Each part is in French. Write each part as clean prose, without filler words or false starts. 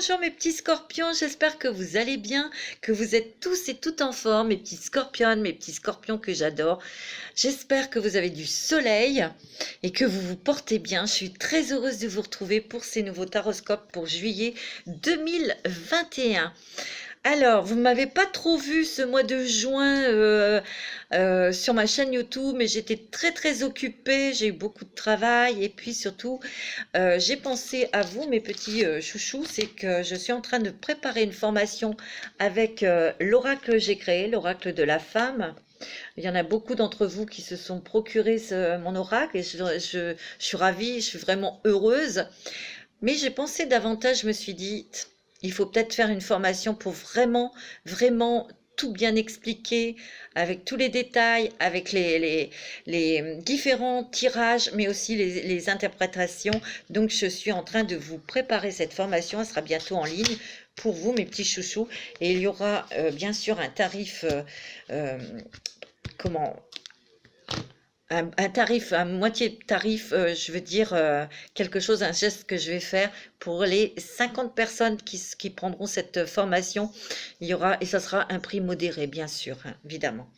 bonjour mes petits scorpions, j'espère que vous allez bien, que vous êtes tous et toutes en forme, mes petits scorpions, mes petits scorpions que j'adore. J'espère que vous avez du soleil et que vous vous portez bien. Je suis très heureuse de vous retrouver pour ces nouveaux taroscopes pour juillet 2021. Alors, vous ne m'avez pas trop vu ce mois de juin sur ma chaîne YouTube, mais j'étais très occupée, j'ai eu beaucoup de travail et puis surtout, j'ai pensé à vous, mes petits chouchous, c'est que je suis en train de préparer une formation avec l'oracle que j'ai créé, l'oracle de la femme. Il y en a beaucoup d'entre vous qui se sont procuré mon oracle et je suis ravie, je suis vraiment heureuse. Mais j'ai pensé davantage, je me suis dit, il faut peut-être faire une formation pour vraiment tout bien expliquer, avec tous les détails, avec les différents tirages, mais aussi les interprétations. Donc, je suis en train de vous préparer cette formation. Elle sera bientôt en ligne pour vous, mes petits chouchous. Et il y aura bien sûr un tarif, comment un tarif, un moitié de tarif, je veux dire quelque chose, un geste que je vais faire pour les 50 personnes qui prendront cette formation. Il y aura, et ça sera un prix modéré, bien sûr, hein, évidemment.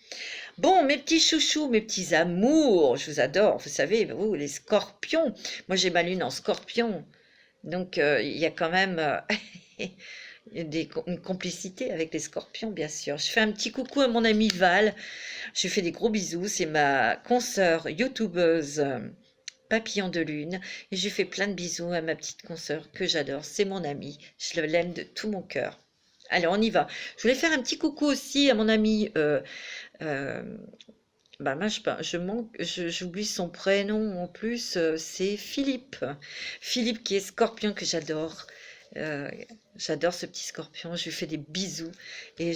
Bon, mes petits chouchous, mes petits amours, je vous adore, vous savez, vous, les scorpions. Moi, j'ai ma lune en scorpion, donc il y a quand même une complicité avec les scorpions, bien sûr. Je fais un petit coucou à mon amie Val. Je lui fais des gros bisous. C'est ma consoeur youtubeuse Papillon de Lune. Et je lui fais plein de bisous à ma petite consoeur que j'adore. C'est mon amie. Je l'aime de tout mon cœur. Allez, on y va. Je voulais faire un petit coucou aussi à mon ami. Bah, moi, j'oublie son prénom en plus. C'est Philippe. Philippe qui est scorpion que j'adore. Euh, J'adore ce petit scorpion, je lui fais des bisous et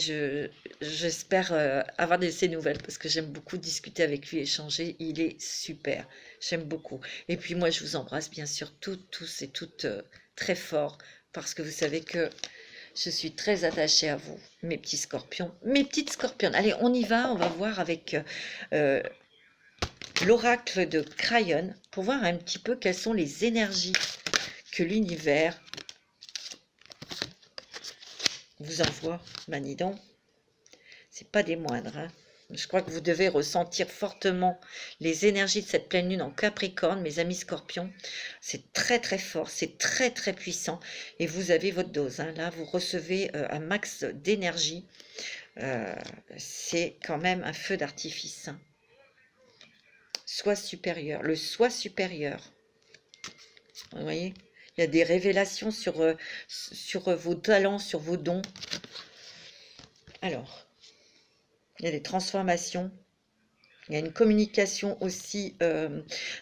j'espère avoir de ses nouvelles parce que j'aime beaucoup discuter avec lui, échanger, il est super, j'aime beaucoup. Et puis moi je vous embrasse bien sûr tous et toutes très fort parce que vous savez que je suis très attachée à vous, mes petits scorpions, mes petites scorpionnes. Allez, on y va, on va voir avec euh, l'oracle de Crayon pour voir un petit peu quelles sont les énergies que l'univers vous envoie. Manidon, c'est pas des moindres, hein. Je crois que vous devez ressentir fortement les énergies de cette pleine lune en Capricorne, mes amis scorpions. C'est très fort, c'est très puissant. Et vous avez votre dose, hein. Là, vous recevez un max d'énergie. C'est quand même un feu d'artifice, hein. Soi supérieur, le soi supérieur. Vous voyez, il y a des révélations sur vos talents, sur vos dons. Alors, il y a des transformations. Il y a une communication aussi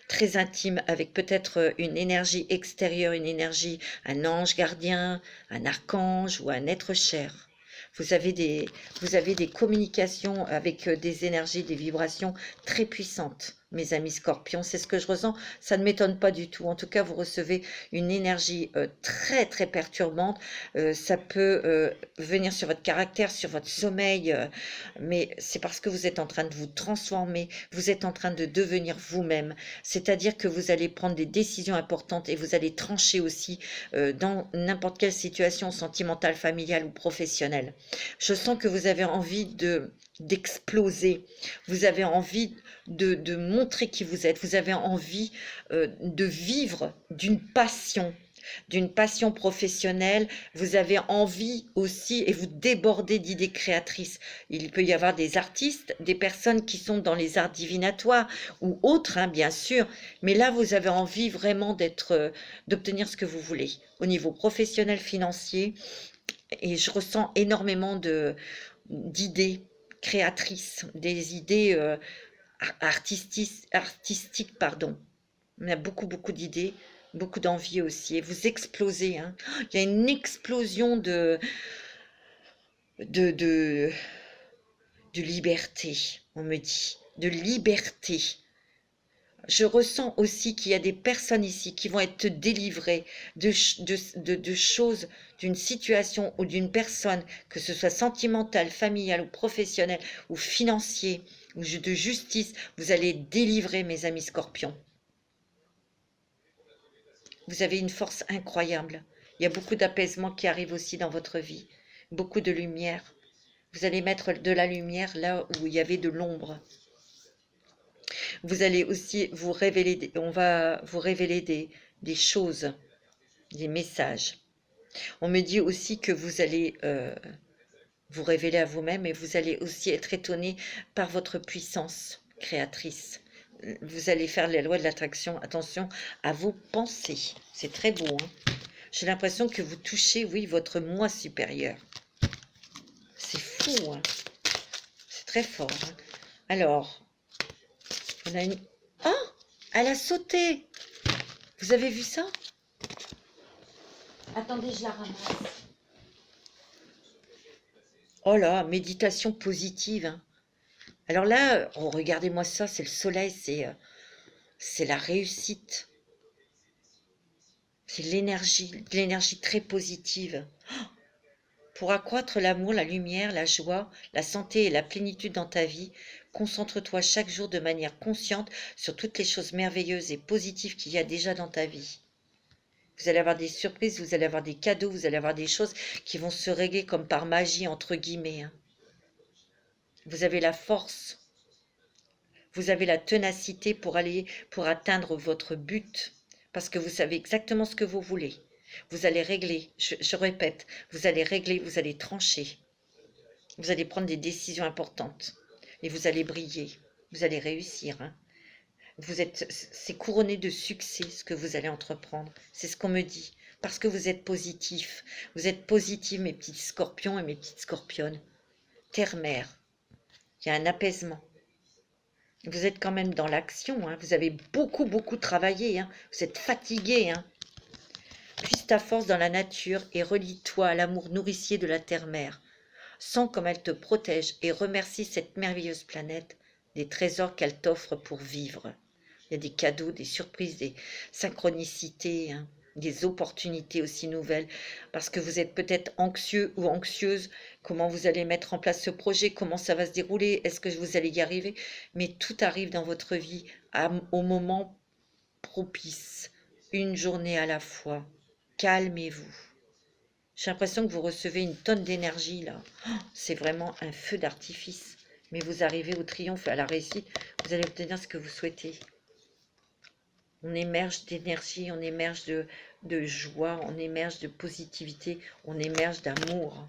très intime avec peut-être une énergie extérieure, une énergie, un ange gardien, un archange ou un être cher. Vous avez des communications avec des énergies, des vibrations très puissantes, mes amis scorpions. C'est ce que je ressens. Ça ne m'étonne pas du tout. En tout cas, vous recevez une énergie très perturbante. Ça peut venir sur votre caractère, sur votre sommeil, mais c'est parce que vous êtes en train de vous transformer. Vous êtes en train de devenir vous-même. C'est-à-dire que vous allez prendre des décisions importantes et vous allez trancher aussi dans n'importe quelle situation sentimentale, familiale ou professionnelle. Je sens que vous avez envie d'exploser, vous avez envie de montrer qui vous êtes, vous avez envie de vivre d'une passion professionnelle, vous avez envie aussi et vous débordez d'idées créatrices. Il peut y avoir des artistes, des personnes qui sont dans les arts divinatoires ou autres, hein, bien sûr, mais là vous avez envie vraiment d'obtenir ce que vous voulez au niveau professionnel, financier, et je ressens énormément d'idées créatrices, des idées artistiques, pardon. Il y a beaucoup d'idées, beaucoup d'envie aussi. Et vous explosez, hein. Il y a une explosion de, de, de liberté, on me dit. De liberté. Je ressens aussi qu'il y a des personnes ici qui vont être délivrées de choses, d'une situation ou d'une personne, que ce soit sentimentale, familiale ou professionnelle ou financier ou de justice. Vous allez délivrer, mes amis scorpions. Vous avez une force incroyable Il y a beaucoup d'apaisement qui arrive aussi dans votre vie. Beaucoup de lumière. Vous allez mettre de la lumière là où il y avait de l'ombre. Vous allez aussi vous révéler, on va vous révéler des choses, des messages. On me dit aussi que vous allez vous révéler à vous-même et vous allez aussi être étonné par votre puissance créatrice. Vous allez faire les lois de l'attraction. Attention à vos pensées. C'est très beau. Hein. J'ai l'impression que vous touchez, oui, votre moi supérieur. C'est fou. Hein. C'est très fort. Hein. Alors, on a une... Oh, elle a sauté. Vous avez vu ça? Attendez, je la ramasse. Oh là, méditation positive. Hein. Alors là, oh, regardez-moi ça, c'est le soleil, c'est la réussite. C'est l'énergie très positive. Oh, pour accroître l'amour, la lumière, la joie, la santé et la plénitude dans ta vie, concentre-toi chaque jour de manière consciente sur toutes les choses merveilleuses et positives qu'il y a déjà dans ta vie. Vous allez avoir des surprises, vous allez avoir des cadeaux, vous allez avoir des choses qui vont se régler comme par magie, entre guillemets. Hein. Vous avez la force, vous avez la ténacité pour atteindre votre but, parce que vous savez exactement ce que vous voulez. Vous allez régler, je répète, vous allez régler, vous allez trancher. Vous allez prendre des décisions importantes et vous allez briller, vous allez réussir. Hein. C'est couronné de succès ce que vous allez entreprendre. C'est ce qu'on me dit. Parce que vous êtes positif. Vous êtes positifs, mes petits scorpions et mes petites scorpionnes. Terre-mère. Il y a un apaisement. Vous êtes quand même dans l'action. Hein. Vous avez beaucoup, beaucoup travaillé. Hein. Vous êtes fatigué. Hein. Puise ta force dans la nature et relie-toi à l'amour nourricier de la terre-mère. Sens comme elle te protège et remercie cette merveilleuse planète des trésors qu'elle t'offre pour vivre. Il y a des cadeaux, des surprises, des synchronicités, hein, des opportunités aussi nouvelles, parce que vous êtes peut-être anxieux ou anxieuse, comment vous allez mettre en place ce projet, comment ça va se dérouler, est-ce que vous allez y arriver, mais tout arrive dans votre vie au moment propice, une journée à la fois. Calmez-vous. J'ai l'impression que vous recevez une tonne d'énergie là. Oh, c'est vraiment un feu d'artifice. Mais vous arrivez au triomphe, à la réussite, vous allez obtenir ce que vous souhaitez. On émerge d'énergie, on émerge de joie, on émerge de positivité, on émerge d'amour.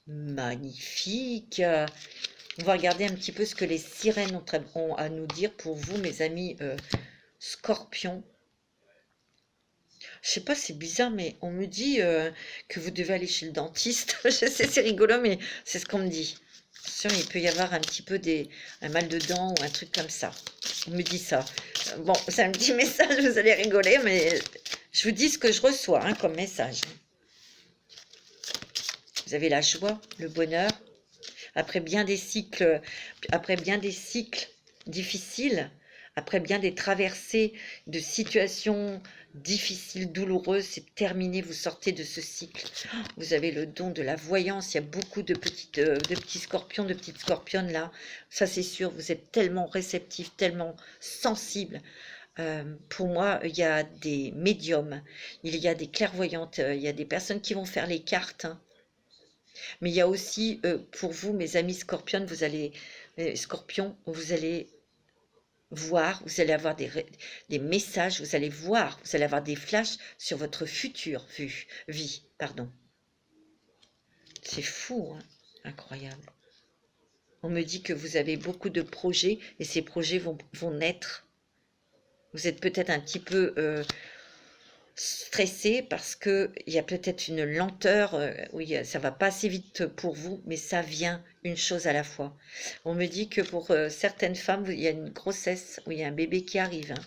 Magnifique! On va regarder un petit peu ce que les sirènes ont à nous dire pour vous, mes amis scorpions. Je sais pas, c'est bizarre, mais on me dit que vous devez aller chez le dentiste. Je sais, c'est rigolo, mais c'est ce qu'on me dit. Attention, il peut y avoir un petit peu un mal de dents ou un truc comme ça. On me dit ça. Bon, c'est un petit message, vous allez rigoler, mais je vous dis ce que je reçois hein, comme message. Vous avez la joie, le bonheur. Après bien des cycles difficiles, après bien des traversées de situations difficiles, douloureuses, c'est terminé, vous sortez de ce cycle. Vous avez le don de la voyance, il y a beaucoup de petits scorpions, de petites scorpionnes là, ça c'est sûr, vous êtes tellement réceptifs, tellement sensibles. Pour moi, il y a des médiums, il y a des clairvoyantes, il y a des personnes qui vont faire les cartes, hein. Mais il y a aussi, pour vous, mes amis scorpions, scorpions, vous allez voir, vous allez avoir des messages, vous allez voir, vous allez avoir des flashs sur votre future vie. Pardon. C'est fou, hein, incroyable. On me dit que vous avez beaucoup de projets et ces projets vont naître. Vous êtes peut-être un petit peu stressé parce qu'il y a peut-être une lenteur, oui, ça va pas assez vite pour vous, mais ça vient une chose à la fois. On me dit que pour certaines femmes, il y a une grossesse, où il y a un bébé qui arrive. Hein.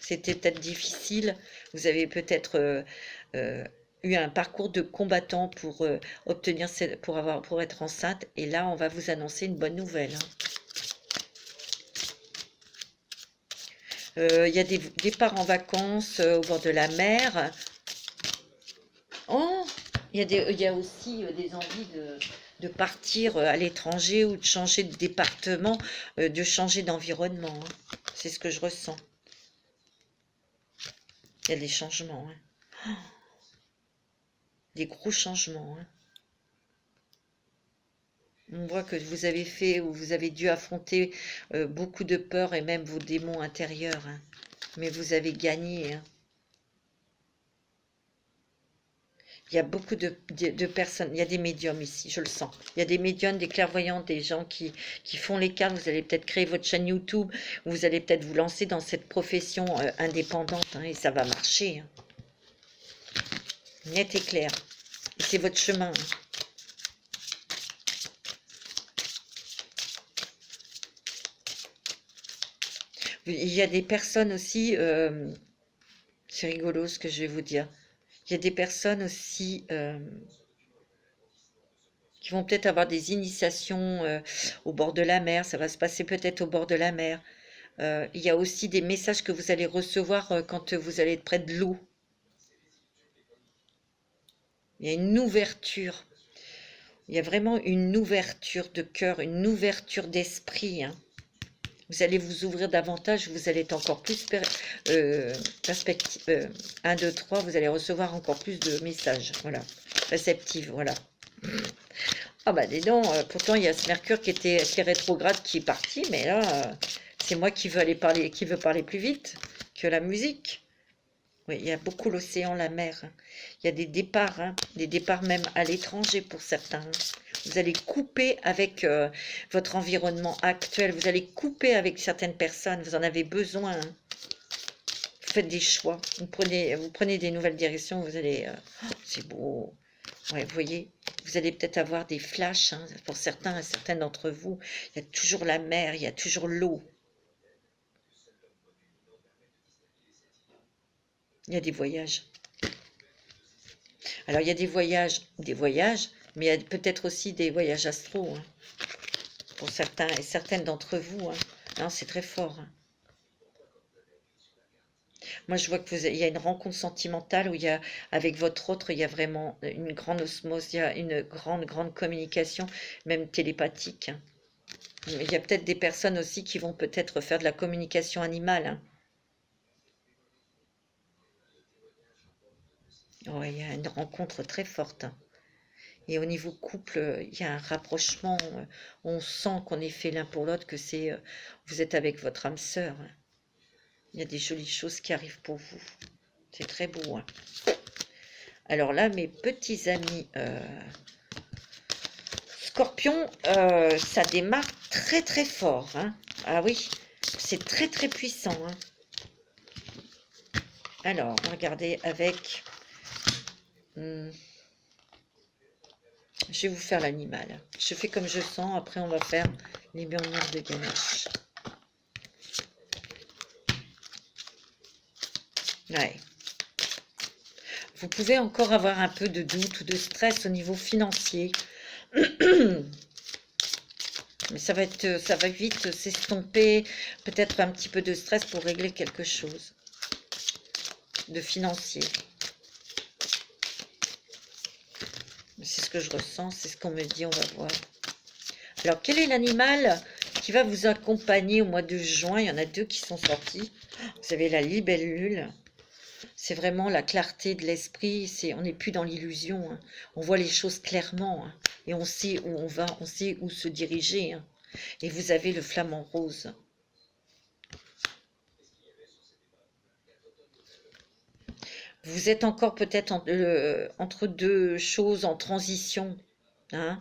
C'était peut-être difficile, vous avez peut-être eu un parcours de combattant pour pour être enceinte, et là, on va vous annoncer une bonne nouvelle. Hein. Il y a des départs en vacances au bord de la mer. Oh, il y a aussi des envies de partir à l'étranger ou de changer de département, de changer d'environnement. Hein. C'est ce que je ressens. Il y a des changements. Hein. Des gros changements, hein. On voit que vous avez fait ou vous avez dû affronter beaucoup de peurs et même vos démons intérieurs, hein. Mais vous avez gagné, hein. Il y a beaucoup de personnes, il y a des médiums ici, je le sens. Il y a des médiums, des clairvoyants, des gens qui font les cartes. Vous allez peut-être créer votre chaîne YouTube, ou vous allez peut-être vous lancer dans cette profession indépendante, hein, et ça va marcher, hein. Net et clair. Et c'est votre chemin, hein. Il y a des personnes aussi, c'est rigolo ce que je vais vous dire. Il y a des personnes aussi qui vont peut-être avoir des initiations au bord de la mer. Ça va se passer peut-être au bord de la mer. Il y a aussi des messages que vous allez recevoir quand vous allez être près de l'eau. Il y a une ouverture. Il y a vraiment une ouverture de cœur, une ouverture d'esprit, hein. Vous allez vous ouvrir davantage, vous allez être encore plus perspective. 1, 2, 3, vous allez recevoir encore plus de messages. Voilà. Réceptive, voilà. Ah bah dis donc, pourtant il y a ce Mercure qui est rétrograde qui est parti, mais là, c'est moi qui veux aller parler, qui veut parler plus vite que la musique. Oui, il y a beaucoup l'océan, la mer, hein. Il y a des départs même à l'étranger pour certains, hein. Vous allez couper avec votre environnement actuel, vous allez couper avec certaines personnes, vous en avez besoin, hein. Vous faites des choix, vous prenez des nouvelles directions, vous allez... c'est beau. Ouais, vous voyez, vous allez peut-être avoir des flashs, hein, pour certains et certaines d'entre vous. Il y a toujours la mer, il y a toujours l'eau. Il y a des voyages. Alors, il y a des voyages, mais il y a peut-être aussi des voyages astraux, hein, pour certains et certaines d'entre vous, hein. Non, c'est très fort, hein. Moi, je vois que il y a une rencontre sentimentale où il y a, avec votre autre, il y a vraiment une grande osmose, il y a une grande communication, même télépathique, hein. Il y a peut-être des personnes aussi qui vont peut-être faire de la communication animale, hein. Ouais, il y a une rencontre très forte, hein. Et au niveau couple, il y a un rapprochement. On sent qu'on est fait l'un pour l'autre, que vous êtes avec votre âme sœur, hein. Il y a des jolies choses qui arrivent pour vous. C'est très beau, hein. Alors là, mes petits amis Scorpion, ça démarre très très fort, hein. Ah oui, c'est très très puissant, hein. Alors, on va regarder avec... je vais vous faire l'animal. Je fais comme je sens, après on va faire les murmures de Ganesh. Ouais. Vous pouvez encore avoir un peu de doute ou de stress au niveau financier. Mais ça va vite s'estomper. Peut-être un petit peu de stress pour régler quelque chose de financier. C'est ce que je ressens, c'est ce qu'on me dit, on va voir. Alors, quel est l'animal qui va vous accompagner au mois de juin? Il y en a 2 qui sont sortis. Vous avez la libellule. C'est vraiment la clarté de l'esprit. On n'est plus dans l'illusion, hein. On voit les choses clairement, hein. Et on sait où on va, on sait où se diriger, hein. Et vous avez le flamant rose. Vous êtes encore peut-être entre 2 choses en transition, hein.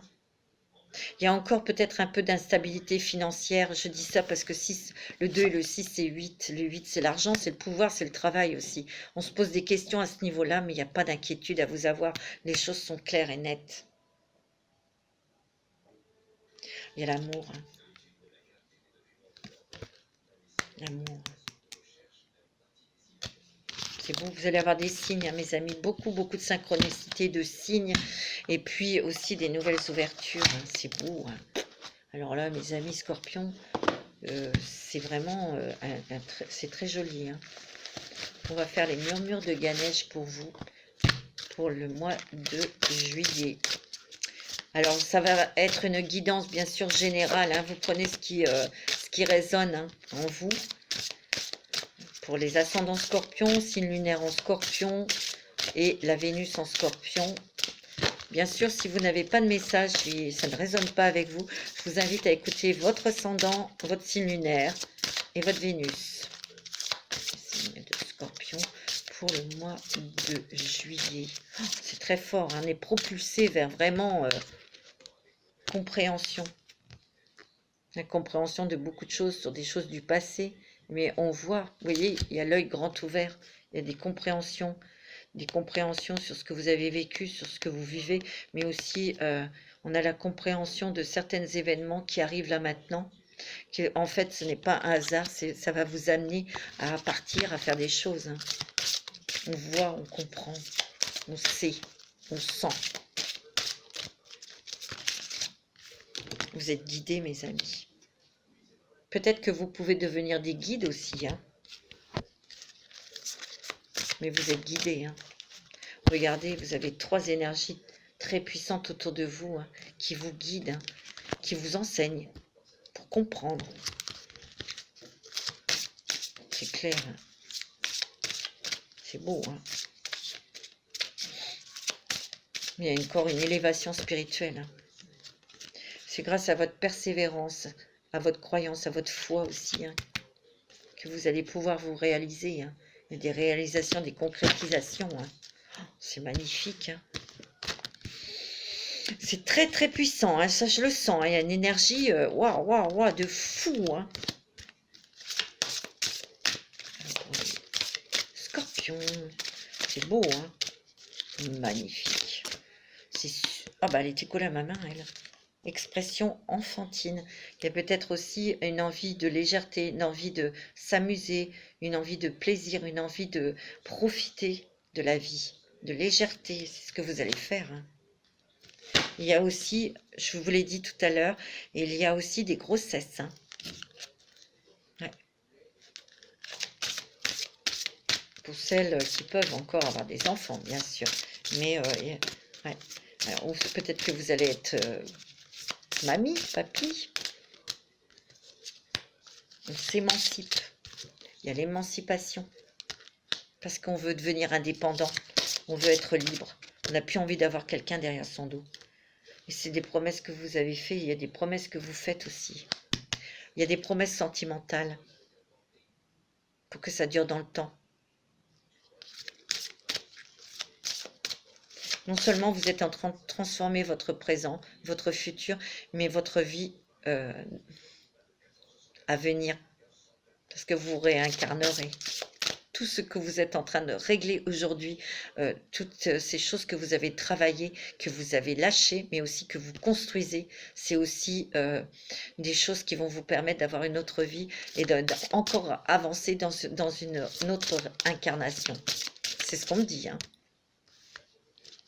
Il y a encore peut-être un peu d'instabilité financière. Je dis ça parce que le 2 et le 6, c'est 8. Le 8, c'est l'argent, c'est le pouvoir, c'est le travail aussi. On se pose des questions à ce niveau-là, mais il n'y a pas d'inquiétude à vous avoir. Les choses sont claires et nettes. Il y a l'amour, hein. L'amour. C'est bon, vous allez avoir des signes, hein, mes amis. Beaucoup de synchronicité, de signes. Et puis aussi des nouvelles ouvertures, hein. C'est beau, hein. Alors là, mes amis scorpions, c'est vraiment... c'est très joli, hein. On va faire les murmures de Ganesh pour vous, pour le mois de juillet. Alors, ça va être une guidance, bien sûr, générale, hein. Vous prenez ce qui résonne, hein, en vous. Pour les ascendants scorpions, signe lunaire en scorpion, et la Vénus en Scorpion. Bien sûr, si vous n'avez pas de message, si ça ne résonne pas avec vous, je vous invite à écouter votre ascendant, votre signe lunaire et votre Vénus. Signe de Scorpion pour le mois de juillet. Oh, c'est très fort, on est propulsé vers vraiment compréhension. La compréhension de beaucoup de choses sur des choses du passé. Mais on voit, vous voyez, il y a l'œil grand ouvert, il y a des compréhensions sur ce que vous avez vécu, sur ce que vous vivez, mais aussi on a la compréhension de certains événements qui arrivent là maintenant, que en fait ce n'est pas un hasard, ça va vous amener à partir, à faire des choses. Hein. On voit, on comprend, on sait, on sent. Vous êtes guidés, mes amis. Peut-être que vous pouvez devenir des guides aussi, hein. Mais vous êtes guidés. Hein. Regardez, vous avez 3 énergies très puissantes autour de vous, hein, qui vous guident, hein, qui vous enseignent pour comprendre. C'est clair. Hein. C'est beau. Hein. Il y a encore une élévation spirituelle. Hein. C'est grâce à votre persévérance, à votre croyance, à votre foi aussi, hein, que vous allez pouvoir vous réaliser. Hein. Il y a des réalisations, des concrétisations. Hein. Oh, c'est magnifique. Hein. C'est très très puissant, hein, ça je le sens. Hein. Il y a une énergie waouh, waouh, waouh, de fou. Hein. Scorpion, c'est beau. Hein. Magnifique. Ah bah elle était collée à ma main, elle. Expression enfantine. Il y a peut-être aussi une envie de légèreté, une envie de s'amuser, une envie de plaisir, une envie de profiter de la vie, de légèreté. C'est ce que vous allez faire. Hein. Il y a aussi, je vous l'ai dit tout à l'heure, il y a aussi des grossesses. Hein. Ouais. Pour celles qui peuvent encore avoir des enfants, bien sûr. Mais ouais. Alors, peut-être que vous allez être mamie, papy. On s'émancipe. Il y a l'émancipation. Parce qu'on veut devenir indépendant. On veut être libre. On n'a plus envie d'avoir quelqu'un derrière son dos. Et c'est des promesses que vous avez faites. Il y a des promesses que vous faites aussi. Il y a des promesses sentimentales. Pour que ça dure dans le temps. Non seulement vous êtes en train de transformer votre présent, votre futur, mais votre vie à venir. Parce que vous réincarnerez. Tout ce que vous êtes en train de régler aujourd'hui, toutes ces choses que vous avez travaillées, que vous avez lâchées, mais aussi que vous construisez, c'est aussi des choses qui vont vous permettre d'avoir une autre vie et d'encore avancer dans une autre incarnation. C'est ce qu'on me dit. Hein.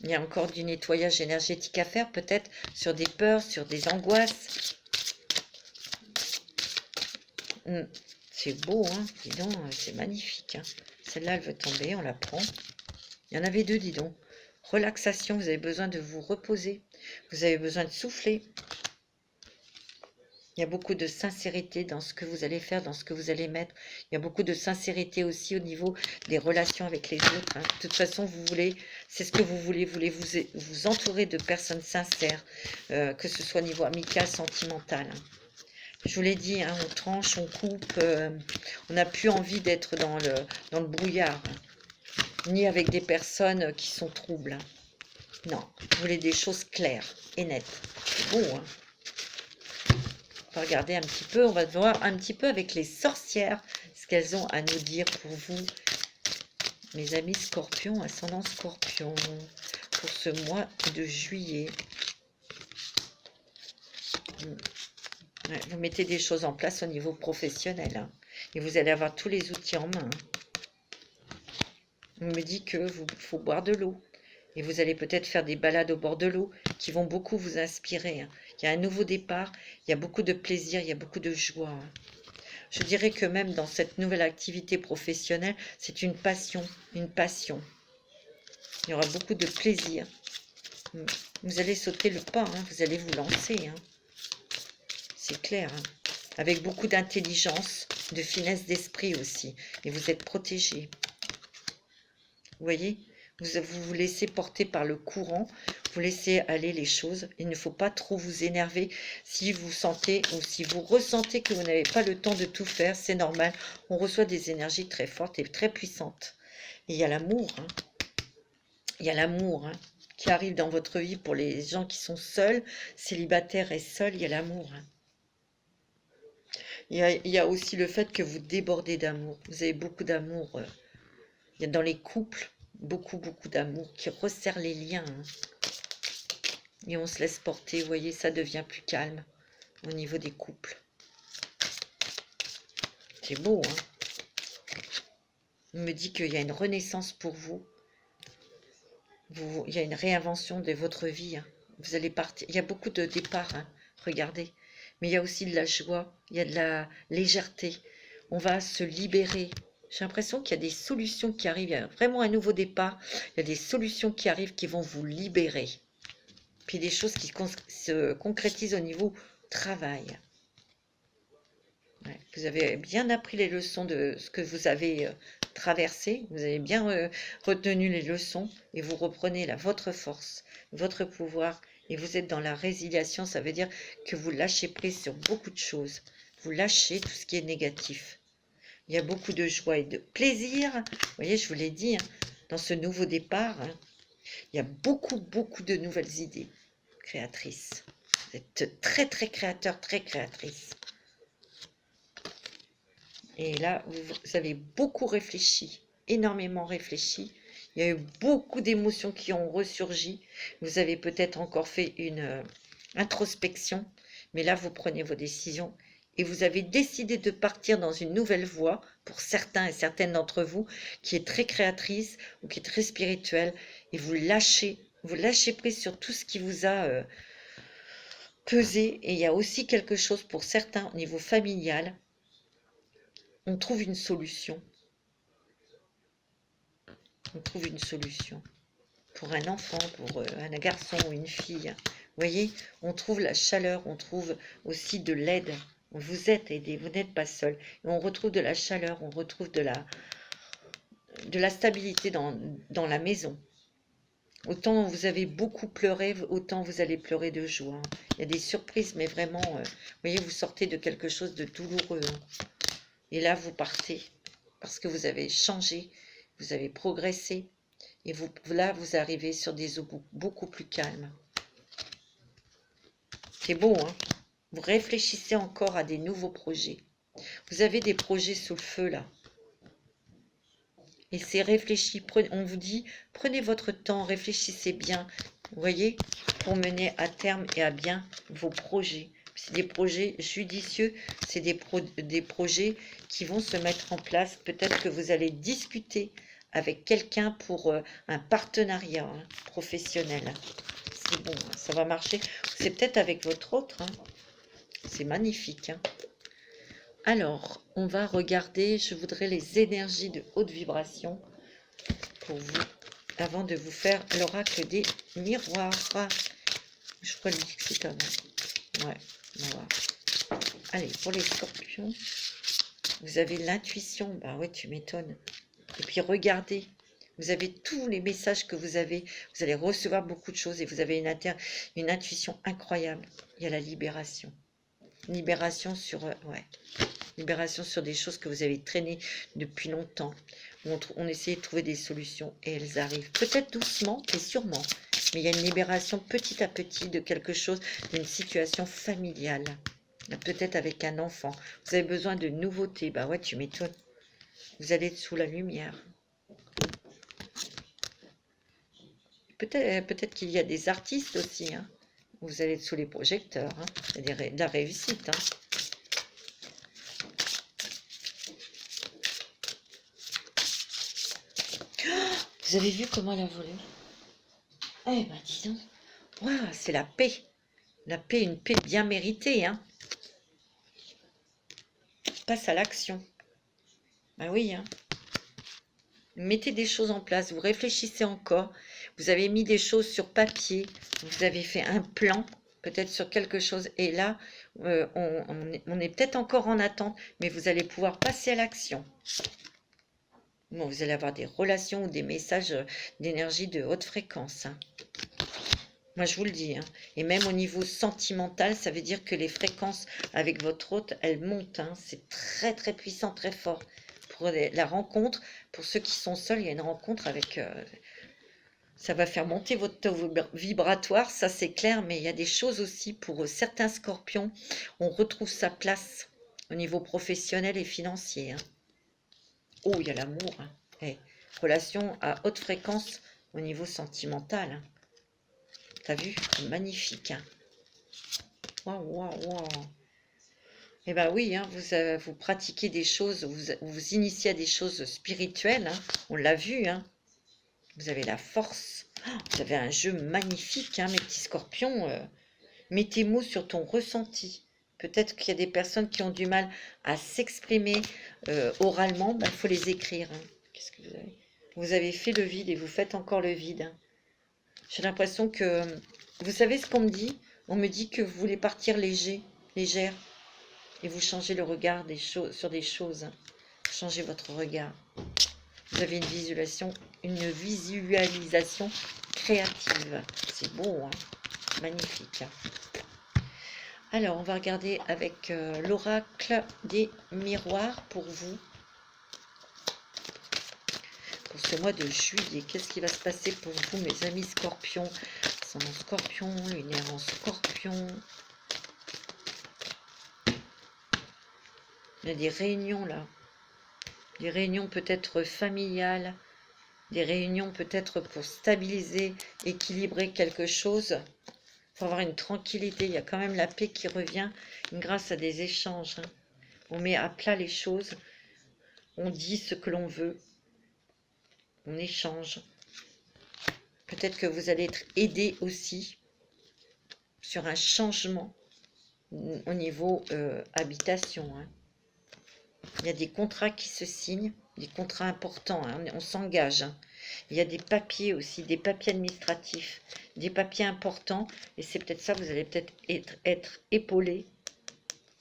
Il y a encore du nettoyage énergétique à faire, peut-être sur des peurs, sur des angoisses. C'est beau, hein, dis donc, c'est magnifique. Hein. Celle-là, elle veut tomber, on la prend. Il y en avait 2, dis donc. Relaxation, vous avez besoin de vous reposer. Vous avez besoin de souffler. Il y a beaucoup de sincérité dans ce que vous allez faire, dans ce que vous allez mettre. Il y a beaucoup de sincérité aussi au niveau des relations avec les autres. Hein. De toute façon, vous voulez, c'est ce que vous voulez vous entourer de personnes sincères, que ce soit au niveau amical, sentimental. Hein. Je vous l'ai dit, hein, on tranche, on coupe, on n'a plus envie d'être dans le brouillard, hein, ni avec des personnes qui sont troubles. Hein. Non, vous voulez des choses claires et nettes. C'est bon, hein. On va regarder un petit peu, on va voir un petit peu avec les sorcières ce qu'elles ont à nous dire pour vous, mes amis scorpions, ascendant scorpion, pour ce mois de juillet. Ouais, vous mettez des choses en place au niveau professionnel, hein, et vous allez avoir tous les outils en main. Hein. On me dit que faut boire de l'eau. Et vous allez peut-être faire des balades au bord de l'eau qui vont beaucoup vous inspirer. Hein. Il y a un nouveau départ, il y a beaucoup de plaisir, il y a beaucoup de joie. Hein. Je dirais que même dans cette nouvelle activité professionnelle, c'est une passion, une passion. Il y aura beaucoup de plaisir. Vous allez sauter le pas, hein, vous allez vous lancer. Hein. C'est clair. Hein. Avec beaucoup d'intelligence, de finesse d'esprit aussi. Et vous êtes protégé. Vous voyez ? Vous vous laissez porter par le courant, vous laissez aller les choses. Il ne faut pas trop vous énerver si vous sentez ou si vous ressentez que vous n'avez pas le temps de tout faire, c'est normal. On reçoit des énergies très fortes et très puissantes. Et il y a l'amour, hein. Il y a l'amour, hein, qui arrive dans votre vie pour les gens qui sont seuls, célibataires et seuls, il y a l'amour, hein. Il y a aussi le fait que vous débordez d'amour. Vous avez beaucoup d'amour. Il y a dans les couples beaucoup d'amour qui resserre les liens, hein. Et on se laisse porter, vous voyez, ça devient plus calme au niveau des couples. C'est beau, hein. On me dit qu'il y a une renaissance pour vous. Il y a une réinvention de votre vie, hein. Vous allez partir. Il y a beaucoup de départs, hein. Regardez. Mais il y a aussi de la joie, il y a de la légèreté. On va se libérer. J'ai l'impression qu'il y a des solutions qui arrivent. Il y a vraiment un nouveau départ. Il y a des solutions qui arrivent qui vont vous libérer. Puis des choses qui se concrétisent au niveau travail. Ouais, vous avez bien appris les leçons de ce que vous avez traversé. Vous avez bien retenu les leçons et vous reprenez là votre force, votre pouvoir. Et vous êtes dans la résiliation, ça veut dire que vous lâchez prise sur beaucoup de choses. Vous lâchez tout ce qui est négatif. Il y a beaucoup de joie et de plaisir. Vous voyez, je vous l'ai dit, hein, dans ce nouveau départ, hein, il y a beaucoup de nouvelles idées créatrices. Vous êtes très créateur, très créatrice. Et là, vous avez beaucoup réfléchi, énormément réfléchi. Il y a eu beaucoup d'émotions qui ont ressurgi. Vous avez peut-être encore fait une introspection, mais là, vous prenez vos décisions et vous avez décidé de partir dans une nouvelle voie, pour certains et certaines d'entre vous, qui est très créatrice ou qui est très spirituelle, et vous lâchez prise sur tout ce qui vous a pesé. Et il y a aussi quelque chose pour certains au niveau familial. On trouve une solution. On trouve une solution pour un enfant, pour un garçon ou une fille. Vous voyez, on trouve la chaleur, on trouve aussi de l'aide. Vous êtes aidé, vous n'êtes pas seul. Et on retrouve de la chaleur, on retrouve de la stabilité dans la maison. Autant vous avez beaucoup pleuré, autant vous allez pleurer de joie. Il y a des surprises, mais vraiment, vous voyez, vous sortez de quelque chose de douloureux, hein. Et là, vous partez parce que vous avez changé, vous avez progressé. Et là, vous arrivez sur des eaux beaucoup plus calmes. C'est beau, hein? Vous réfléchissez encore à des nouveaux projets. Vous avez des projets sous le feu, là. Et c'est réfléchi. On vous dit, prenez votre temps, réfléchissez bien. Vous voyez, pour mener à terme et à bien vos projets. C'est des projets judicieux, c'est des projets qui vont se mettre en place. Peut-être que vous allez discuter avec quelqu'un pour un partenariat, hein, professionnel. C'est bon, hein, ça va marcher. C'est peut-être avec votre autre, hein. C'est magnifique, hein. Alors, on va regarder, je voudrais les énergies de haute vibration pour vous, avant de vous faire l'oracle des miroirs. Je crois que c'est avant. Ouais, on va voir. Allez, pour les scorpions, vous avez l'intuition. Bah ouais, tu m'étonnes. Et puis regardez, vous avez tous les messages que vous avez. Vous allez recevoir beaucoup de choses et vous avez une intuition incroyable. Il y a la libération. Libération sur, libération sur des choses que vous avez traînées depuis longtemps. On essayait de trouver des solutions et elles arrivent. Peut-être doucement et sûrement. Mais il y a une libération petit à petit de quelque chose, d'une situation familiale. Peut-être avec un enfant. Vous avez besoin de nouveautés. Bah ouais, tu m'étonnes. Vous allez être sous la lumière. Peut-être qu'il y a des artistes aussi, hein. Vous allez être sous les projecteurs, hein. Il y a de la réussite, hein. Vous avez vu comment elle a volé? Eh ben dis donc. Waouh, c'est la paix. La paix, une paix bien méritée, hein. Passe à l'action. Ben oui, hein. Mettez des choses en place, vous réfléchissez encore, vous avez mis des choses sur papier, vous avez fait un plan, peut-être sur quelque chose, et là, on est peut-être encore en attente, mais vous allez pouvoir passer à l'action. Bon, vous allez avoir des relations ou des messages d'énergie de haute fréquence, hein. Moi, je vous le dis, hein. Et même au niveau sentimental, ça veut dire que les fréquences avec votre hôte, elles montent, hein. C'est très, très puissant, très fort. Pour la rencontre, pour ceux qui sont seuls, il y a une rencontre avec... ça va faire monter votre taux vibratoire, ça c'est clair, mais il y a des choses aussi pour certains scorpions. On retrouve sa place au niveau professionnel et financier, hein. Oh, il y a l'amour, hein. Eh, relation à haute fréquence au niveau sentimental, hein. T'as vu? Magnifique, hein. Waouh, waouh, waouh. Eh bien oui, hein, vous pratiquez des choses, vous initiez à des choses spirituelles, hein. On l'a vu, hein. Vous avez la force. Oh, vous avez un jeu magnifique, hein, mes petits scorpions. Mets tes mots sur ton ressenti. Peut-être qu'il y a des personnes qui ont du mal à s'exprimer oralement. Il faut les écrire, hein. Qu'est-ce que vous avez? Vous avez fait le vide et vous faites encore le vide, hein. J'ai l'impression que... Vous savez ce qu'on me dit? On me dit que vous voulez partir léger, légère. Et vous changez le regard des choses, sur des choses, hein. Changez votre regard. Vous avez une visualisation créative. C'est beau, hein. Magnifique. Alors, on va regarder avec l'oracle des miroirs pour vous. Pour ce mois de juillet, qu'est-ce qui va se passer pour vous, mes amis scorpions? Ascendant scorpion, lunaire en scorpion. Il y a des réunions là. Des réunions peut-être familiales. Des réunions peut-être pour stabiliser, équilibrer quelque chose. Pour avoir une tranquillité. Il y a quand même la paix qui revient grâce à des échanges, hein. On met à plat les choses. On dit ce que l'on veut. On échange. Peut-être que vous allez être aidé aussi sur un changement au niveau habitation, hein. Il y a des contrats qui se signent, des contrats importants, hein, on s'engage, hein. Il y a des papiers aussi, des papiers administratifs, des papiers importants. Et c'est peut-être ça, vous allez peut-être être épaulé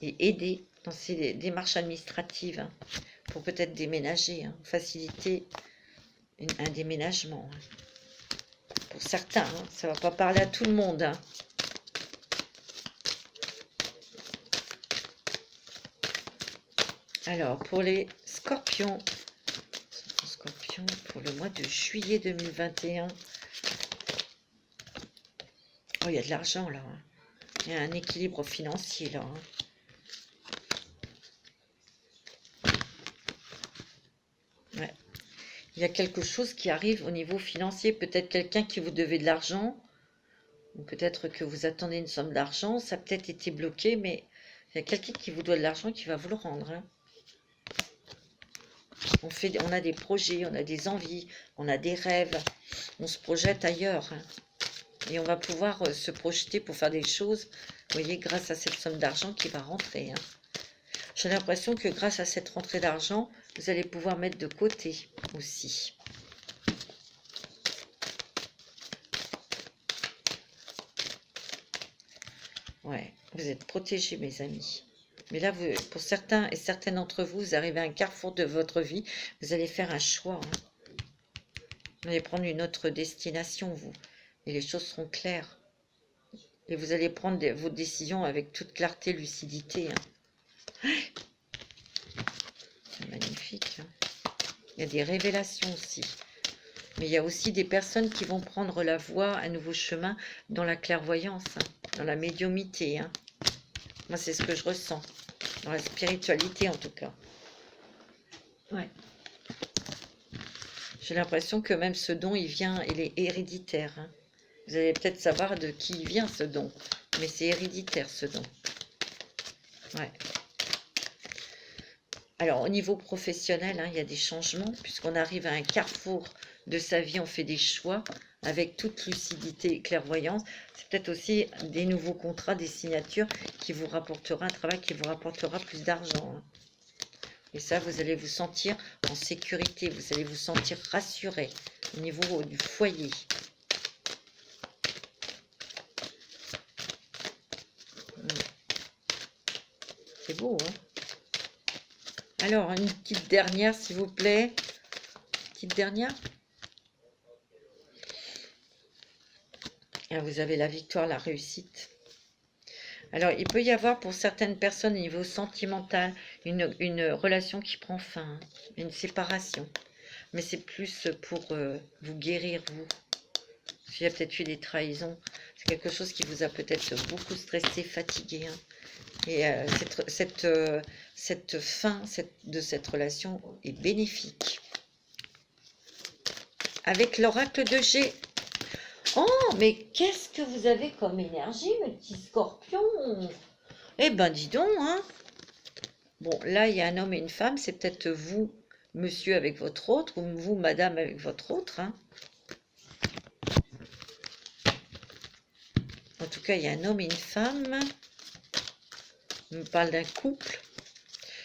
et aidé dans ces démarches administratives, hein, pour peut-être déménager, hein, faciliter un déménagement, hein. Pour certains, hein, ça ne va pas parler à tout le monde, hein. Alors, pour les scorpions, pour le mois de juillet 2021, oh, il y a de l'argent là, hein. Il y a un équilibre financier là, hein. Ouais. Il y a quelque chose qui arrive au niveau financier, peut-être quelqu'un qui vous devait de l'argent, ou peut-être que vous attendez une somme d'argent, ça a peut-être été bloqué, mais il y a quelqu'un qui vous doit de l'argent qui va vous le rendre, hein. On a des projets, on a des envies, on a des rêves, on se projette ailleurs, hein. Et on va pouvoir se projeter pour faire des choses, vous voyez, grâce à cette somme d'argent qui va rentrer, hein. J'ai l'impression que grâce à cette rentrée d'argent, vous allez pouvoir mettre de côté aussi. Ouais, vous êtes protégés, mes amis. Mais là, pour certains et certaines d'entre vous, vous arrivez à un carrefour de votre vie, vous allez faire un choix, hein. Vous allez prendre une autre destination, vous. Et les choses seront claires. Et vous allez prendre vos décisions avec toute clarté, lucidité, hein. C'est magnifique, hein. Il y a des révélations aussi. Mais il y a aussi des personnes qui vont prendre la voie, un nouveau chemin dans la clairvoyance, hein, dans la médiumité, hein. Moi, c'est ce que je ressens. Dans la spiritualité, en tout cas. Ouais. J'ai l'impression que même ce don, il est héréditaire, hein. Vous allez peut-être savoir de qui il vient, ce don. Mais c'est héréditaire, ce don. Ouais. Alors, au niveau professionnel, hein, il y a des changements, puisqu'on arrive à un carrefour de sa vie, on fait des choix avec toute lucidité et clairvoyance. C'est peut-être aussi des nouveaux contrats, des signatures qui vous rapportera un travail qui vous rapportera plus d'argent, hein. Et ça, vous allez vous sentir en sécurité, vous allez vous sentir rassuré au niveau du foyer. C'est beau, hein? Alors, une petite dernière, s'il vous plaît. petite dernière. Ah, vous avez la victoire, la réussite. Alors, il peut y avoir pour certaines personnes au niveau sentimental une relation qui prend fin, une séparation. Mais c'est plus pour vous guérir, vous. S'il y a peut-être eu des trahisons, c'est quelque chose qui vous a peut-être beaucoup stressé, fatigué. Hein. Et cette fin de cette relation est bénéfique. Avec l'oracle de G. Oh, mais qu'est-ce que vous avez comme énergie, mes petits scorpions? Eh ben, dis donc, hein. Bon, là, il y a un homme et une femme. C'est peut-être vous, monsieur, avec votre autre, ou vous, madame, avec votre autre. Hein. En tout cas, il y a un homme et une femme. On me parle d'un couple.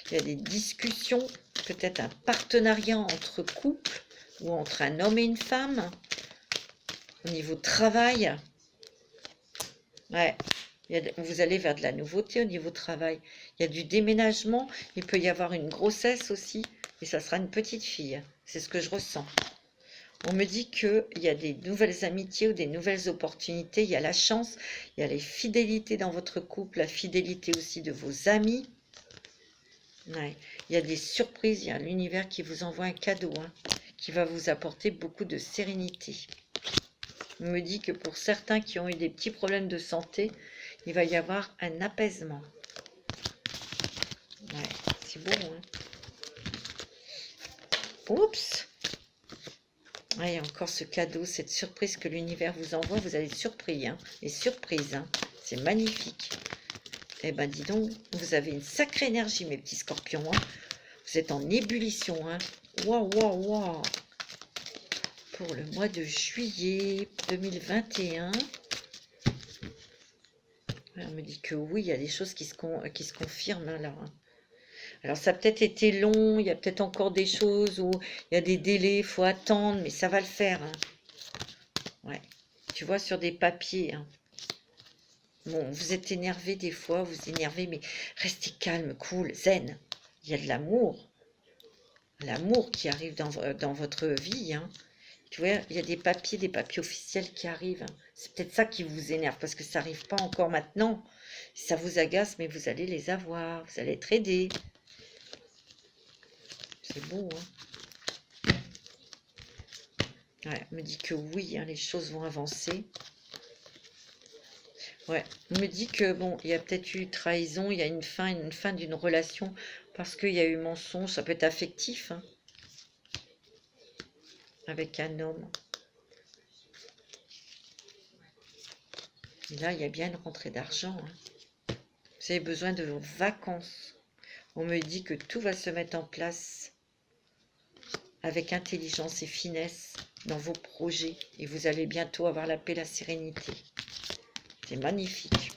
Il y a des discussions, peut-être un partenariat entre couples, ou entre un homme et une femme. Au niveau travail. Ouais. Vous allez vers de la nouveauté au niveau travail. Il y a du déménagement. Il peut y avoir une grossesse aussi. Et ça sera une petite fille. C'est ce que je ressens. On me dit qu'il y a des nouvelles amitiés ou des nouvelles opportunités. Il y a la chance. Il y a les fidélités dans votre couple. La fidélité aussi de vos amis. Ouais. Il y a des surprises. Il y a l'univers qui vous envoie un cadeau. Hein, qui va vous apporter beaucoup de sérénité. On me dit que pour certains qui ont eu des petits problèmes de santé, il va y avoir un apaisement. Ouais, c'est beau, hein. Oups. Ouais, il y a encore ce cadeau, cette surprise que l'univers vous envoie. Vous allez être surpris, hein. Les surprises, hein. C'est magnifique. Eh ben, dis donc, vous avez une sacrée énergie, mes petits scorpions. Hein. Vous êtes en ébullition, hein. Waouh, waouh, waouh. Pour le mois de juillet 2021. On me dit que oui, il y a des choses qui se confirment hein, là. Alors ça a peut-être été long, il y a peut-être encore des choses où il y a des délais, il faut attendre, mais ça va le faire. Hein. Ouais. Tu vois, sur des papiers. Hein. Bon, vous êtes énervé des fois, vous énervez, mais restez calme, cool, zen. Il y a de l'amour. L'amour qui arrive dans votre vie. Hein. Tu vois, il y a des papiers officiels qui arrivent. C'est peut-être ça qui vous énerve, parce que ça n'arrive pas encore maintenant. Ça vous agace, mais vous allez les avoir. Vous allez être aidé. C'est beau, hein. Ouais, on me dit que oui, hein, les choses vont avancer. Ouais, on me dit que, bon, il y a peut-être eu trahison, il y a une fin d'une relation, parce qu'il y a eu mensonge, ça peut être affectif, hein, avec un homme. Et là, il y a bien une rentrée d'argent. Hein. Vous avez besoin de vacances. On me dit que tout va se mettre en place avec intelligence et finesse dans vos projets. Et vous allez bientôt avoir la paix, la sérénité. C'est magnifique.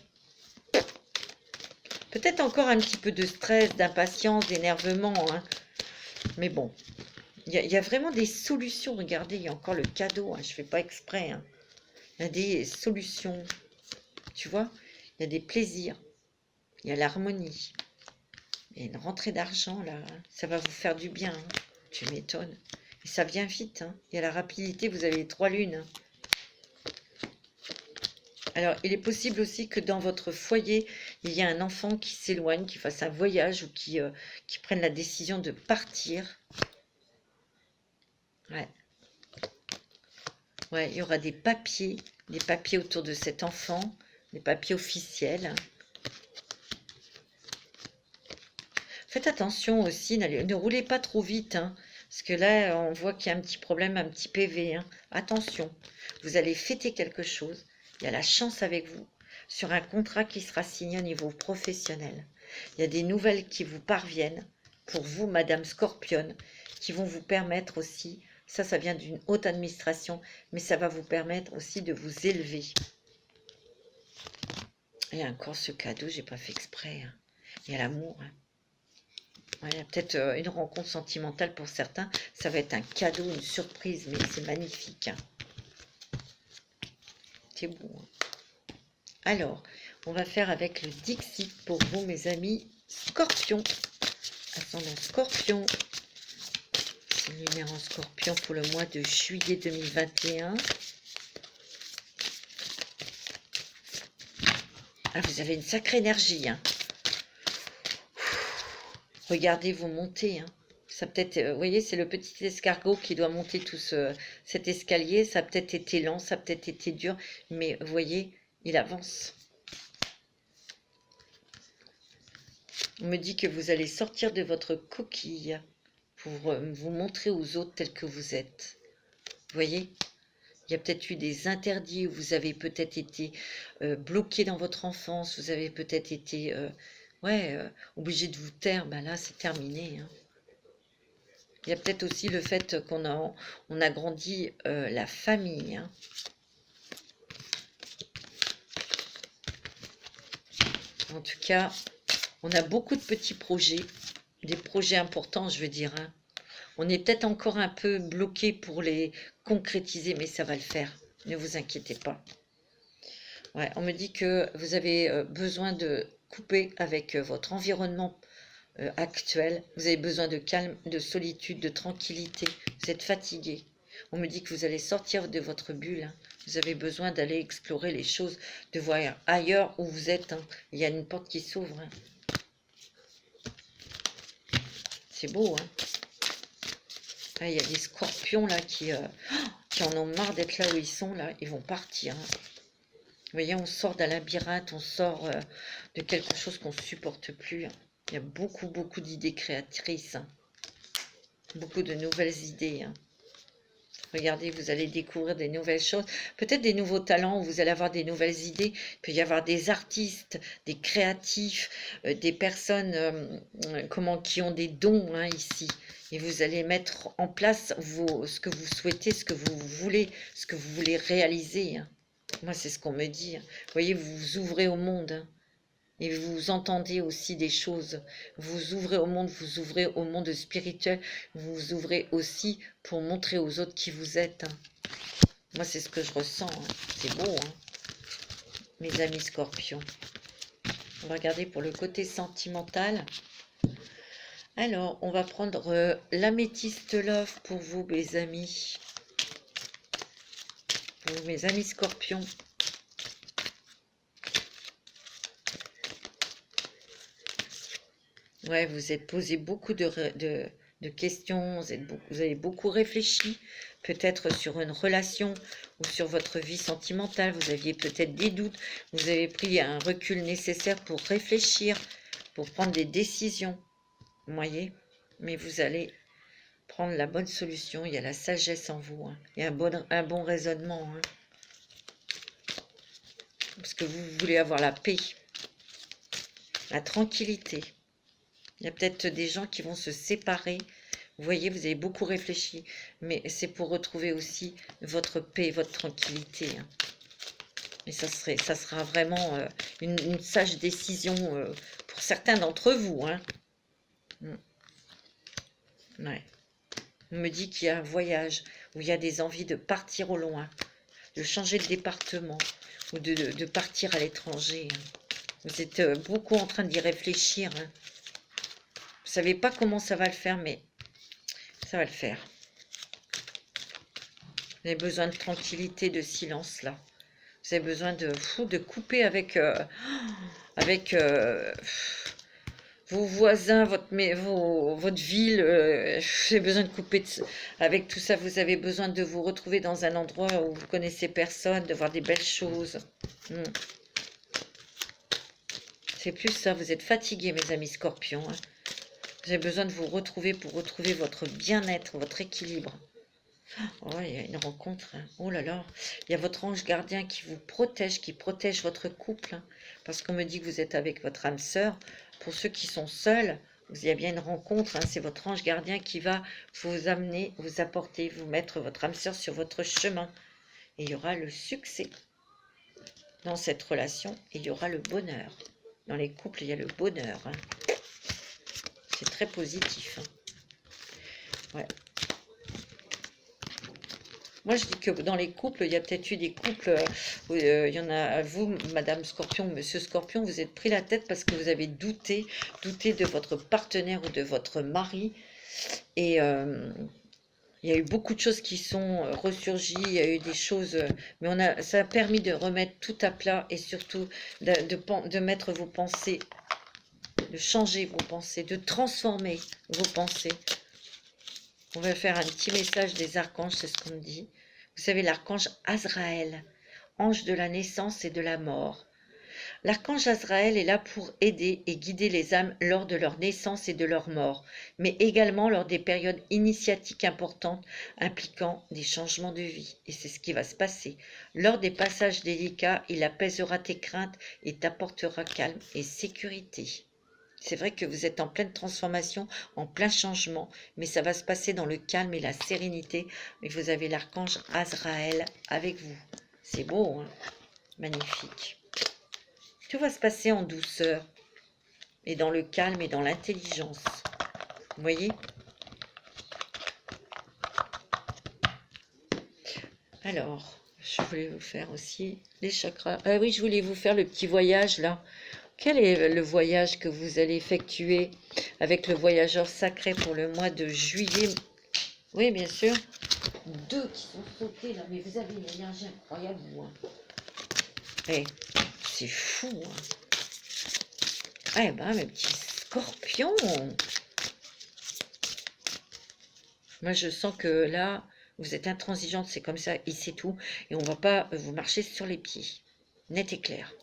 Peut-être encore un petit peu de stress, d'impatience, d'énervement. Hein. Mais bon, il y a vraiment des solutions. Regardez, il y a encore le cadeau. Hein. Je ne fais pas exprès. Hein. Il y a des solutions. Tu vois, il y a des plaisirs. Il y a l'harmonie. Il y a une rentrée d'argent, là. Hein. Ça va vous faire du bien. Hein. Tu m'étonnes. Et ça vient vite. Hein. Il y a la rapidité. Vous avez les 3 lunes. Hein. Alors, il est possible aussi que dans votre foyer, il y a un enfant qui s'éloigne, qui fasse un voyage ou qui prenne la décision de partir. Ouais. Ouais, il y aura des papiers autour de cet enfant, des papiers officiels. Faites attention aussi, ne roulez pas trop vite, hein, parce que là, on voit qu'il y a un petit problème, un petit PV. Hein. Attention, vous allez fêter quelque chose. Il y a la chance avec vous sur un contrat qui sera signé au niveau professionnel. Il y a des nouvelles qui vous parviennent pour vous, Madame Scorpion, qui vont vous permettre aussi, ça vient d'une haute administration, mais ça va vous permettre aussi de vous élever. Il y a encore ce cadeau, j'ai pas fait exprès. Hein. Il y a l'amour. Hein. Ouais, il y a peut-être une rencontre sentimentale pour certains. Ça va être un cadeau, une surprise, mais c'est magnifique. Hein. C'est beau. Hein. Alors, on va faire avec le Dixit pour vous, mes amis Scorpions. Ascendant Scorpion. Lunaire en Scorpion pour le mois de juillet 2021. Ah, vous avez une sacrée énergie. Hein. Regardez, vous montez. Hein. Ça peut-être, vous voyez, c'est le petit escargot qui doit monter tout cet escalier. Ça a peut-être été lent, ça a peut-être été dur, mais vous voyez, il avance. On me dit que vous allez sortir de votre coquille pour vous montrer aux autres tel que vous êtes. Vous voyez, il y a peut-être eu des interdits, vous avez peut-être été bloqué dans votre enfance, vous avez peut-être été obligé de vous taire. Ben là, c'est terminé. Hein. Il y a peut-être aussi le fait qu'on a grandi la famille. Hein. En tout cas, on a beaucoup de petits projets, des projets importants, je veux dire. Hein. On est peut-être encore un peu bloqué pour les concrétiser, mais ça va le faire. Ne vous inquiétez pas. Ouais, on me dit que vous avez besoin de couper avec votre environnement actuel. Vous avez besoin de calme, de solitude, de tranquillité. Vous êtes fatigué. On me dit que vous allez sortir de votre bulle. Hein. Vous avez besoin d'aller explorer les choses, de voir ailleurs où vous êtes. Hein. Il y a une porte qui s'ouvre. Hein. C'est beau, hein. Ah, il y a des scorpions là qui en ont marre d'être là où ils sont. Là, ils vont partir. Hein. Vous voyez, on sort d'un labyrinthe, on sort de quelque chose qu'on ne supporte plus. Hein. Il y a beaucoup, beaucoup d'idées créatrices. Hein. Beaucoup de nouvelles idées. Hein. Regardez, vous allez découvrir des nouvelles choses. Peut-être des nouveaux talents, vous allez avoir des nouvelles idées. Il peut y avoir des artistes, des créatifs, des personnes qui ont des dons hein, ici. Et vous allez mettre en place ce que vous souhaitez, ce que vous voulez réaliser. Hein. Moi, c'est ce qu'on me dit. Hein. Vous voyez, vous vous ouvrez au monde. Hein. Et vous entendez aussi des choses. Vous ouvrez au monde, vous ouvrez au monde spirituel. Vous ouvrez aussi pour montrer aux autres qui vous êtes. Hein. Moi, c'est ce que je ressens. Hein. C'est beau, hein, mes amis scorpions. On va regarder pour le côté sentimental. Alors, on va prendre l'améthyste love pour vous, mes amis. Pour vous, mes amis scorpions. Ouais, vous êtes posé beaucoup de questions, vous avez beaucoup réfléchi, peut-être sur une relation ou sur votre vie sentimentale. Vous aviez peut-être des doutes, vous avez pris un recul nécessaire pour réfléchir, pour prendre des décisions. Vous voyez, mais vous allez prendre la bonne solution. Il y a la sagesse en vous, hein. Il y a un bon raisonnement. Hein. Parce que vous voulez avoir la paix, la tranquillité. Il y a peut-être des gens qui vont se séparer. Vous voyez, vous avez beaucoup réfléchi, mais c'est pour retrouver aussi votre paix, votre tranquillité. Hein. Et ça sera vraiment une sage décision pour certains d'entre vous. Hein. Ouais. On me dit qu'il y a un voyage où il y a des envies de partir au loin, de changer de département ou de partir à l'étranger. Hein. Vous êtes beaucoup en train d'y réfléchir. Hein. Vous ne savez pas comment ça va le faire, mais ça va le faire. Vous avez besoin de tranquillité, de silence, là. Vous avez besoin de couper avec vos voisins, votre ville. Vous avez besoin de couper avec tout ça. Vous avez besoin de vous retrouver dans un endroit où vous connaissez personne, de voir des belles choses. C'est plus ça. Vous êtes fatigués, mes amis scorpions. Hein. Vous avez besoin de vous retrouver pour retrouver votre bien-être, votre équilibre. Oh, il y a une rencontre. Hein. Oh là là. Il y a votre ange gardien qui vous protège, qui protège votre couple. Hein, parce qu'on me dit que vous êtes avec votre âme sœur. Pour ceux qui sont seuls, il y a bien une rencontre. Hein, c'est votre ange gardien qui va vous amener, vous apporter, vous mettre votre âme sœur sur votre chemin. Et il y aura le succès dans cette relation. Et il y aura le bonheur. Dans les couples, il y a le bonheur. Hein. C'est très positif. Hein. Ouais. Moi, je dis que dans les couples, il y a peut-être eu des couples où il y en a, vous, Madame Scorpion, Monsieur Scorpion, vous êtes pris la tête parce que vous avez douté de votre partenaire ou de votre mari. Et Il y a eu beaucoup de choses qui sont ressurgies, il y a eu des choses, mais ça a permis de remettre tout à plat et surtout de mettre vos pensées, de changer vos pensées, de transformer vos pensées. On va faire un petit message des archanges, c'est ce qu'on me dit. Vous savez, l'archange Azraël, ange de la naissance et de la mort. L'archange Azraël est là pour aider et guider les âmes lors de leur naissance et de leur mort, mais également lors des périodes initiatiques importantes impliquant des changements de vie. Et c'est ce qui va se passer. Lors des passages délicats, il apaisera tes craintes et t'apportera calme et sécurité. C'est vrai que vous êtes en pleine transformation, en plein changement, mais ça va se passer dans le calme et la sérénité. Et vous avez l'archange Azraël avec vous. C'est beau, hein? Magnifique. Tout va se passer en douceur et dans le calme et dans l'intelligence. Vous voyez? Alors, je voulais vous faire aussi les chakras. Ah oui, je voulais vous faire le petit voyage là. Quel est le voyage que vous allez effectuer avec le voyageur sacré pour le mois de juillet? Oui, bien sûr. 2 qui sont sautés là, mais vous avez une énergie incroyable, vous. Hein. Eh, c'est fou. Hein. Eh ben, mes petits scorpions. Moi, je sens que là, vous êtes intransigeante, c'est comme ça, et c'est tout. Et on ne va pas vous marcher sur les pieds. Net et clair.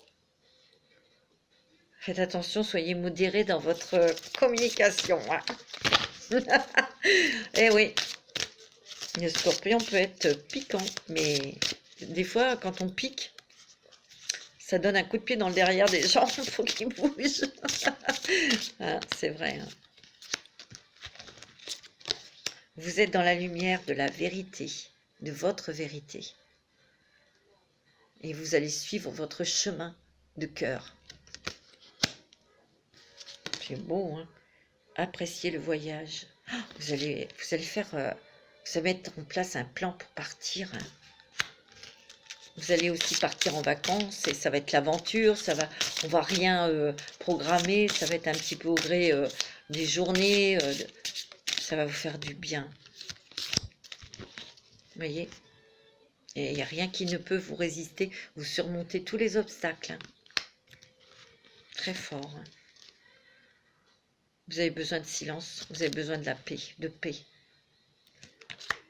Faites attention, soyez modérés dans votre communication. Hein. Eh oui, le scorpion peut être piquant, mais des fois, quand on pique, ça donne un coup de pied dans le derrière des gens, il faut qu'ils bougent. Ah, c'est vrai. Hein. Vous êtes dans la lumière de la vérité, de votre vérité. Et vous allez suivre votre chemin de cœur. C'est beau, hein? Appréciez le voyage. Vous allez faire, vous allez mettre en place un plan pour partir. Hein. Vous allez aussi partir en vacances et ça va être l'aventure. On va rien programmer. Ça va être un petit peu au gré des journées. Ça va vous faire du bien. Vous voyez? Et il n'y a rien qui ne peut vous résister. Vous surmontez tous les obstacles. Hein. Très fort. Hein. Vous avez besoin de silence, vous avez besoin de la paix, de paix.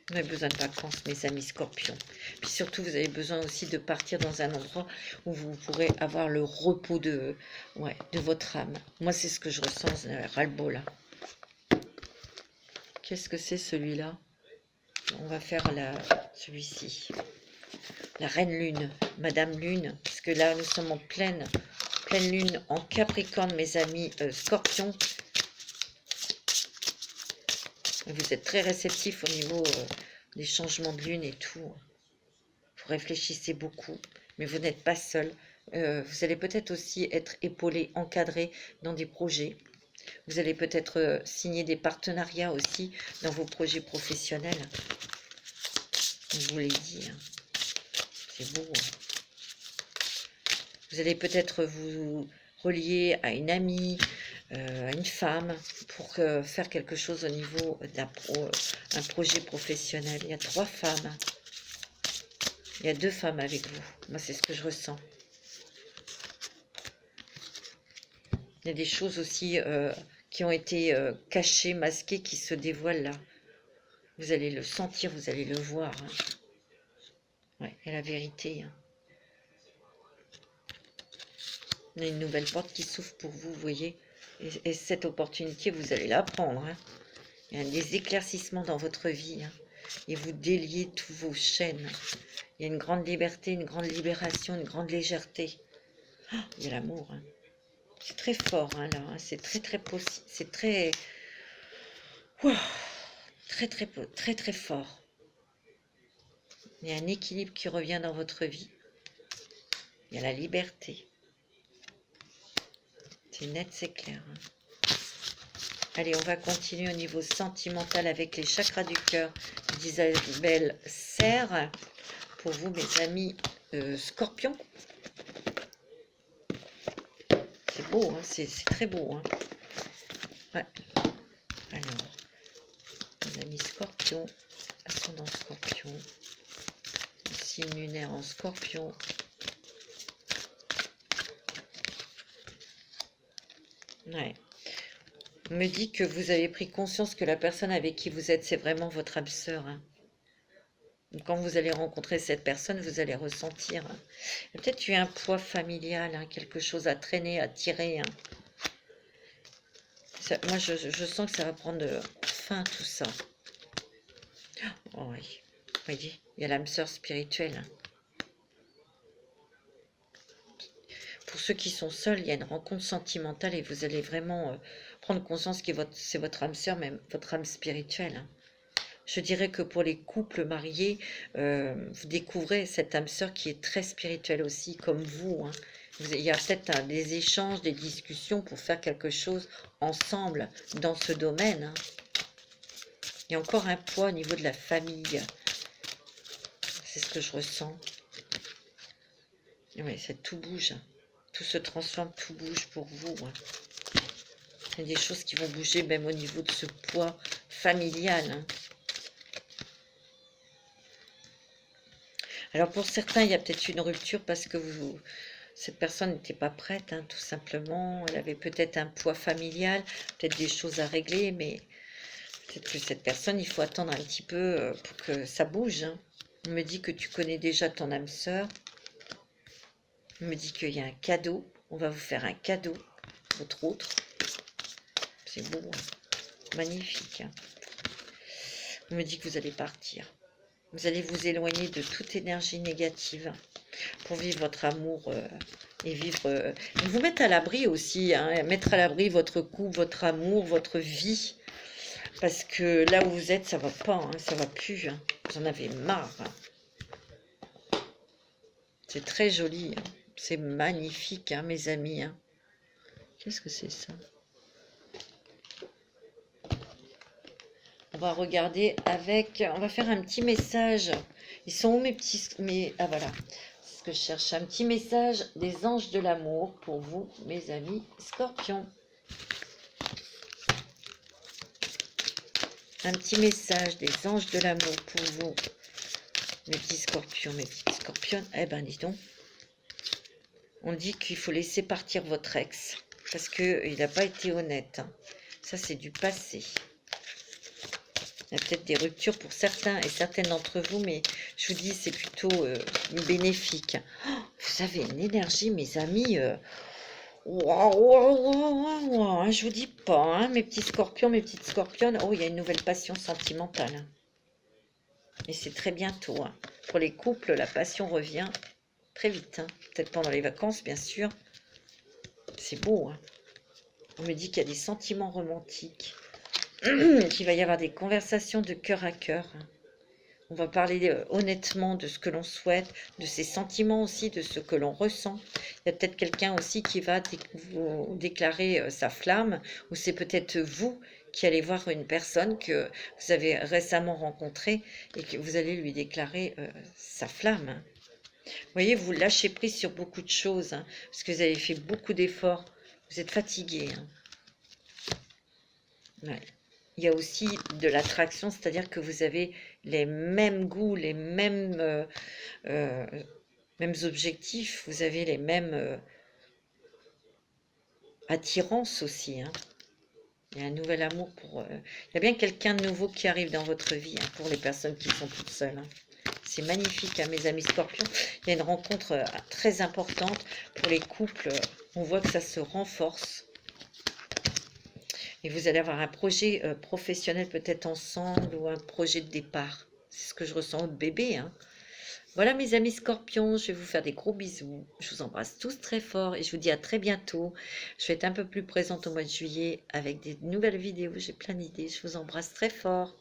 Vous avez besoin de vacances, mes amis scorpions. Puis surtout, vous avez besoin aussi de partir dans un endroit où vous pourrez avoir le repos de votre âme. Moi, c'est ce que je ressens, ras-le-bol. Là. Qu'est-ce que c'est celui-là? On va faire celui-ci. La reine lune, Madame Lune, parce que là, nous sommes en pleine lune en Capricorne, mes amis scorpions. Vous êtes très réceptifs au niveau des changements de lune et tout. Vous réfléchissez beaucoup, mais vous n'êtes pas seul. Vous allez peut-être aussi être épaulé, encadré dans des projets. Vous allez peut-être signer des partenariats aussi dans vos projets professionnels. Je vous l'ai dit. Hein. C'est beau. Hein. Vous allez peut-être vous relier à une amie, à une femme, pour faire quelque chose au niveau d'un projet professionnel. Il y a 3 femmes. Il y a 2 femmes avec vous. Moi, c'est ce que je ressens. Il y a des choses aussi qui ont été cachées, masquées, qui se dévoilent là. Vous allez le sentir, vous allez le voir. Hein. Ouais, et la vérité. Hein. Il y a une nouvelle porte qui s'ouvre pour vous, vous voyez. Et cette opportunité, vous allez la prendre. Hein. Il y a des éclaircissements dans votre vie. Hein. Et vous déliez tous vos chaînes. Il y a une grande liberté, une grande libération, une grande légèreté. Oh, il y a l'amour. Hein. C'est très fort, hein, là. Hein. C'est très possible. C'est très... Wow. Très fort. Il y a un équilibre qui revient dans votre vie. Il y a la liberté. C'est net, c'est clair. Hein. Allez, on va continuer au niveau sentimental avec les chakras du cœur d'Isabelle Serre. Pour vous, mes amis scorpions. C'est beau, hein, c'est très beau. Hein. Ouais. Alors, mes amis scorpions, ascendant Scorpion, signe lunaire en Scorpion. Ouais. On me dit que vous avez pris conscience que la personne avec qui vous êtes, c'est vraiment votre âme sœur. Hein. Quand vous allez rencontrer cette personne, vous allez ressentir. Hein. Peut-être eu un poids familial, hein, quelque chose à traîner, à tirer. Hein. Ça, moi, je sens que ça va prendre fin, tout ça. Oh, oui. Vous voyez, il y a l'âme sœur spirituelle. Hein. Pour ceux qui sont seuls, il y a une rencontre sentimentale et vous allez vraiment prendre conscience que c'est votre âme sœur, même votre âme spirituelle. Hein. Je dirais que pour les couples mariés, vous découvrez cette âme sœur qui est très spirituelle aussi, comme vous. Hein. Il y a peut-être des échanges, des discussions pour faire quelque chose ensemble dans ce domaine. Hein. Il y a encore un poids au niveau de la famille. C'est ce que je ressens. Oui, tout bouge. Tout se transforme, tout bouge pour vous. Hein. Il y a des choses qui vont bouger même au niveau de ce poids familial. Hein. Alors pour certains, il y a peut-être une rupture parce que cette personne n'était pas prête, hein, tout simplement. Elle avait peut-être un poids familial, peut-être des choses à régler, mais peut-être que cette personne, il faut attendre un petit peu pour que ça bouge. Hein. On me dit que tu connais déjà ton âme sœur. On me dit qu'il y a un cadeau. On va vous faire un cadeau, votre autre. C'est beau, hein. Magnifique. Hein. On me dit que vous allez partir. Vous allez vous éloigner de toute énergie négative pour vivre votre amour et vivre... vous mettre à l'abri aussi, hein, mettre à l'abri votre couple, votre amour, votre vie. Parce que là où vous êtes, ça va pas, hein, ça va plus. Hein. Vous en avez marre. Hein. C'est très joli. Hein. C'est magnifique, hein, mes amis. Hein. Qu'est-ce que c'est ça? On va regarder avec... On va faire un petit message. Ils sont où mes petits... Ah voilà. C'est ce que je cherche. Un petit message des anges de l'amour pour vous, mes amis Scorpions. Un petit message des anges de l'amour pour vous, mes petits Scorpions, mes petites Scorpionnes. Eh ben, dis donc. On dit qu'il faut laisser partir votre ex. Parce qu'il n'a pas été honnête. Hein. Ça, c'est du passé. Il y a peut-être des ruptures pour certains et certaines d'entre vous, mais je vous dis, c'est plutôt bénéfique. Oh, vous avez une énergie, mes amis. Je vous dis pas, hein, mes petits scorpions, mes petites scorpionnes. Oh, il y a une nouvelle passion sentimentale. Hein. Et c'est très bientôt. Hein. Pour les couples, la passion revient très vite. Hein. Peut-être pendant les vacances, bien sûr. C'est beau. Hein. On me dit qu'il y a des sentiments romantiques. Qu'il va y avoir des conversations de cœur à cœur. On va parler honnêtement de ce que l'on souhaite, de ses sentiments aussi, de ce que l'on ressent. Il y a peut-être quelqu'un aussi qui va vous déclarer sa flamme, ou c'est peut-être vous qui allez voir une personne que vous avez récemment rencontrée et que vous allez lui déclarer sa flamme. Hein. Vous voyez, vous lâchez prise sur beaucoup de choses, hein, parce que vous avez fait beaucoup d'efforts. Vous êtes fatigué. Hein. Ouais. Il y a aussi de l'attraction, c'est-à-dire que vous avez les mêmes goûts, les mêmes, mêmes objectifs, vous avez les mêmes attirances aussi. Hein. Il y a un nouvel amour pour... il y a bien quelqu'un de nouveau qui arrive dans votre vie, hein, pour les personnes qui sont toutes seules. Hein. C'est magnifique, hein, mes amis Scorpions. Il y a une rencontre très importante pour les couples. On voit que ça se renforce. Et vous allez avoir un projet professionnel peut-être ensemble ou un projet de départ. C'est ce que je ressens de bébé. Hein. Voilà mes amis Scorpions, je vais vous faire des gros bisous. Je vous embrasse tous très fort et je vous dis à très bientôt. Je vais être un peu plus présente au mois de juillet avec des nouvelles vidéos. J'ai plein d'idées. Je vous embrasse très fort.